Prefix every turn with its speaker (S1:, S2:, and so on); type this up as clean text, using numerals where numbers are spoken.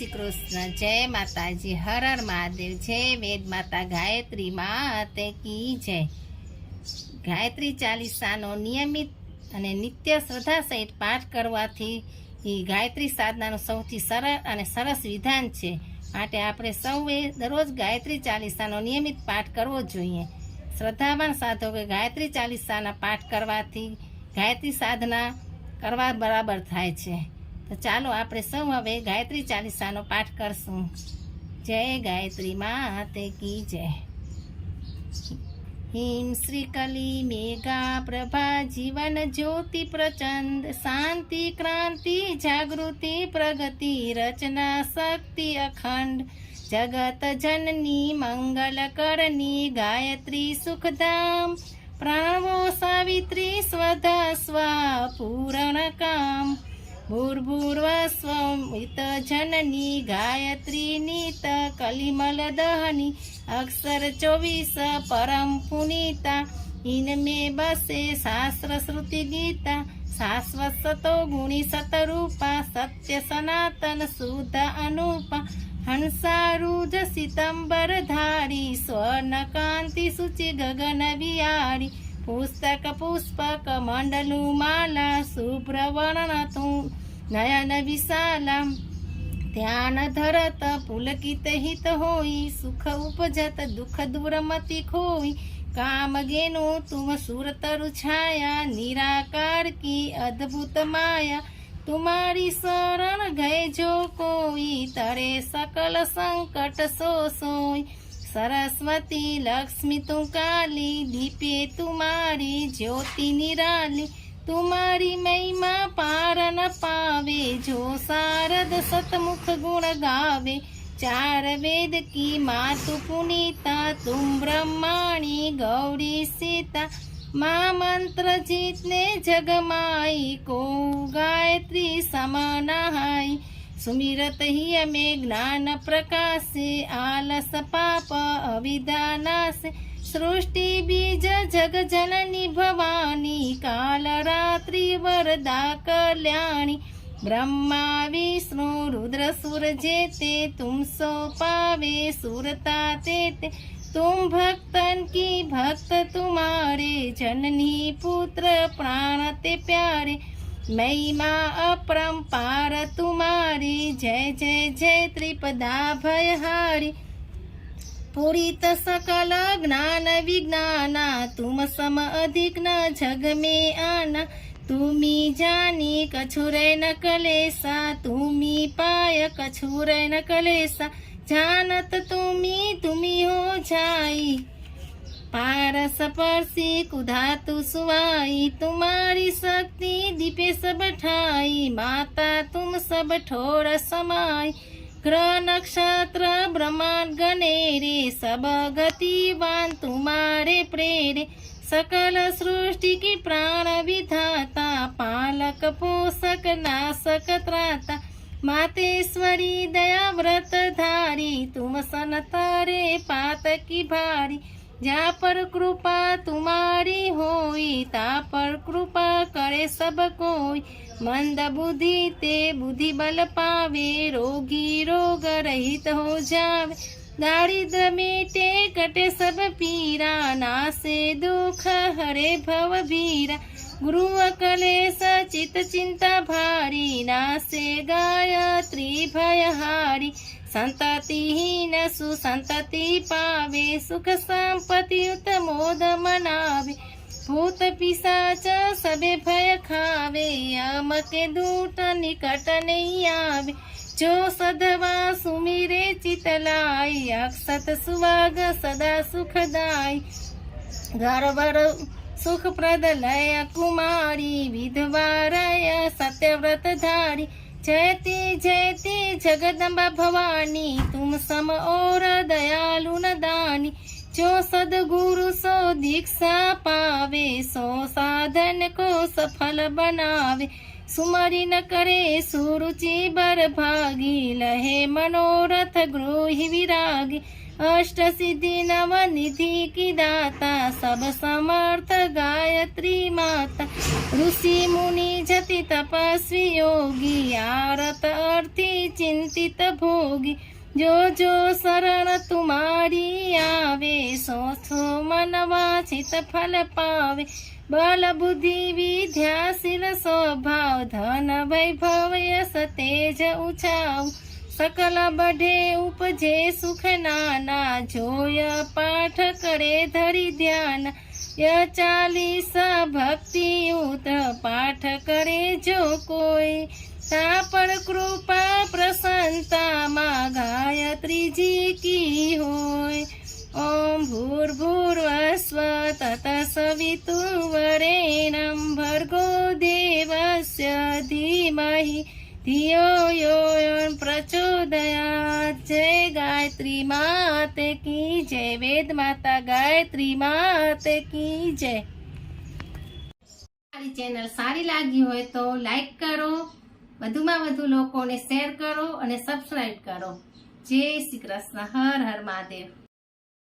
S1: શ્રી કૃષ્ણ। જય માતાજી। હર હર મહાદેવ। જય વેદ માતા ગાયત્રી માતે કી જય। ગાયત્રી ચાલીસાનો નિયમિત અને નિત્ય શ્રદ્ધા સહિત પાઠ કરવાથી ગાયત્રી સાધનાનું સૌથી સરળ અને સરસ વિધાન છે। માટે આપણે સૌએ દરરોજ ગાયત્રી ચાલીસાનો નિયમિત પાઠ કરવો જોઈએ। શ્રદ્ધાવાન સાધકો ગાયત્રી ચાલીસાના પાઠ કરવાથી ગાયત્રી સાધના કરવા બરાબર થાય છે। તો ચાલો આપણે સૌ હવે ગાયત્રી ચાલીસાનો પાઠ કરશું। જય ગાયત્રી માતે કી જય। હિમ શ્રી કલી મેઘા પ્રભા જીવન જ્યોતિ પ્રચંડ શાંતિ ક્રાંતિ જાગૃતિ પ્રગતિ રચના શક્તિ અખંડ જગત જનની મંગલ કરણી ગાયત્રી સુખધામ પ્રણવો સાવિત્રી સ્વધા સ્વા પૂરણ કામ ભૂર્ભુર્વસ્વમિત જનની ગાયત્રી નીત કલિમલ દહની અક્ષર 24 પરમ પુનીતા ઇનમે બસે શાસ્ત્ર શ્રુતિ ગીતા શાશ્વત સતો ગુણી સતરૂપા સત્ય સનાતન શુદ્ધ અનુપા હંસારૂઢ સિતંબર ધારી સ્વર્ણ કાંતિ સૂચિ ગગન વિહારી પુસ્તક પુષ્પક મંડલુ માલા શુભ્ર વર્ણ તું નયન વિશાલા ધ્યાન ધરત પુલકિત હિત હોઈ સુખ ઉપજત દુઃખ દૂરમતિ ખોઈ કામ ગેનો તુમ સુરતરુ છાયા નિરાકાર કી અદ્ભુત માયા तुम्हारी शरण गए जो कोई तरे सकल संकट सो सोई सरस्वती लक्ष्मी तू काली दीपे तुम्हारी ज्योति निराली तुम्हारी महिमा पार न पावे जो शारद सतमुख गुण गावे चार वेद की मातु पुनीता तुम ब्रह्माणी गौरी सीता माँ मंत्र जीतने जगमाई को गायत्री समानाई सुमिरत ही में ज्ञान प्रकाशे आलस पाप अविदानासे सृष्टि बीज जग जननी भवानी काल रात्रि वरदा कल्याणी ब्रह्मा विष्णु रुद्र सुर जेते तुम सो पावे सुरता तेते तुम भक्तन की भक्त तुम्हारे जननी पुत्र प्राण ते प्यारे महिमा अपरंपार तुम्हारी जय जय जय त्रिपदा भयहारी पूरित सकल ज्ञान विज्ञाना तुम सम अधिक न जग में आना तुम्ही जानी कछुरे न कलेसा तुम्ही पाय कछुरे न कलेसा जानत तुम्ही हो जाई पारस परसी कुधातु सुवाई तुम्हारी शक्ति दीपे सब ठाई माता तुम सब ठोर समाई ग्रह नक्षत्र ब्रह्मांड गणेरे सब गतिवान तुम्हारे प्रेरे सकल सृष्टि की प्राण विधाता पालक पोषक नाशक त्राता मातेश्वरी दया व्रत धारी तुम सन तारे पात की भारी जा पर कृपा तुम्हारी होई ता पर कृपा करे सब कोई मंद बुद्धि ते बुद्धि बल पावे रोगी रोग रहित हो जावे दारिद्र मिटे कटे सब पीरा नासे दुख हरे भव भीरा गुरु कलेश चित चिंता भारी नासे गायत्री भयहारी संततिहीन सुसंतति पावे सुख संपत्ति उत्तमोद मनावे भूत पिशाच सबे भय खावे यम के दूत निकट नहीं आवे जो सधवा सुमिरे चितलाई अक्षत सुवाग सदा सुखदाई गर्वर सुखप्रद लय कुमारी विधवा रय सत्यव्रत धारी जयति जयति जगदम्बा भवानी तुम सम और दयालु न दानी जो सदगुरु सो दीक्षा पावे सो साधन को सफल बनावे सुमरि न करे सुरुचि बर भागी लहे मनोरथ गृहि विरागी अष्ट सिद्धि नव निधि की दाता सब समर्थ गायत्री माता ऋषि मुनि जति तपस्वी योगी आरत अर्थी चिंतित भोगी जो जो शरण तुम्हारी आवे सो सो मन वांछित फल पावे बल बुद्धि विद्याशील स्वभाव धन वैभव यश तेज उछाव सकल बढ़े उपजे सुख नाना जोय पाठ करे धरि ध्यान य 40 भक्ति युत पाठ करे जो कोई ता पर कृपा प्रसन्नता माँ गायत्री जी की होय। ओम भूर्भुवस्व तत्सवितुर्वरेण्यं भर्गो देवस्य धीमहि धियो यो प्रचोदयात्। जय गायत्री मात की जय। वेद माता गायत्री मात की जय। મારી ચેનલ સારી લાગી હોય તો લાઈક કરો, વધુમાં વધુ લોકોને શેર કરો અને સબસ્ક્રાઇબ કરો। જય શ્રી કૃષ્ણ। હર હર મહાદેવ।